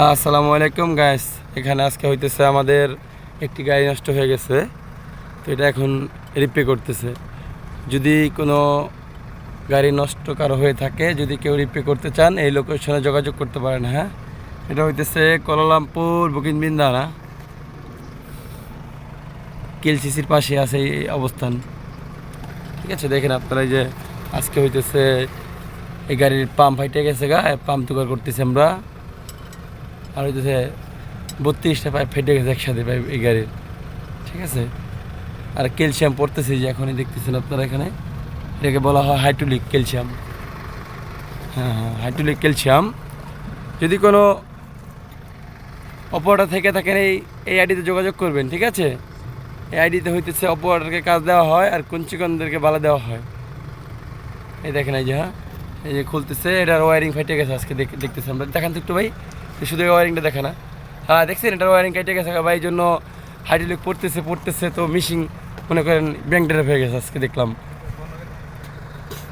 আসসালামু আলাইকুম গাইস। এখানে আজকে হইতেছে আমাদের একটি গাড়ি নষ্ট হয়ে গেছে, তো এটা এখন রিপেয়ার করতেছে। যদি কোনো গাড়ি নষ্ট কারো হয়ে থাকে, যদি কেউ রিপেয়ার করতে চান, এই লোকেশনে যোগাযোগ করতে পারেন। হ্যাঁ, এটা হইতেছে কোলালামপুর বুকিনবিন্দা না, কেএলসিসির পাশে আছে এই অবস্থান। ঠিক আছে, দেখেন আপনারা এই যে আজকে হইতেছে এই গাড়ির পাম্প ফাইটে গেছে গা, পাম্প জোগাড় করতেছি আমরা। আর হইতেছে 32টা পাইপ ফেটে গেছে একসাথে পাইপ এই গাড়ির। ঠিক আছে, আর ক্যালসিয়াম পড়তেছে যে এখনই দেখতেছেন আপনারা এখানে, এটাকে বলা হয় হাইড্রোলিক ক্যালসিয়াম। হ্যাঁ হ্যাঁ, হাইড্রোলিক ক্যালসিয়াম। যদি কোনো অপারেটর থেকে থাকেন এই এই আইডিতে যোগাযোগ করবেন। ঠিক আছে, এই আইডিতে হইতেছে অপারেটরকে কাজ দেওয়া হয় আর কুঞ্চিকনদেরকে বালা দেওয়া হয়। এই দেখেন এই যে, হ্যাঁ এই যে খুলতেছে, এটার ওয়ারিং ফেটে গেছে আজকে দেখতেছি আমরা। দেখান তো একটু ভাই, শুধু এই ওয়ারিংটা দেখে না। হ্যাঁ দেখছেন, এটার ওয়ারিং কেটে গেছে ভাই, এই জন্য হাইড্রোলিক পড়তেছে তো মিশিং মনে করেন ব্যাংক ড্রাইভ হয়ে গেছে আজকে দেখলাম।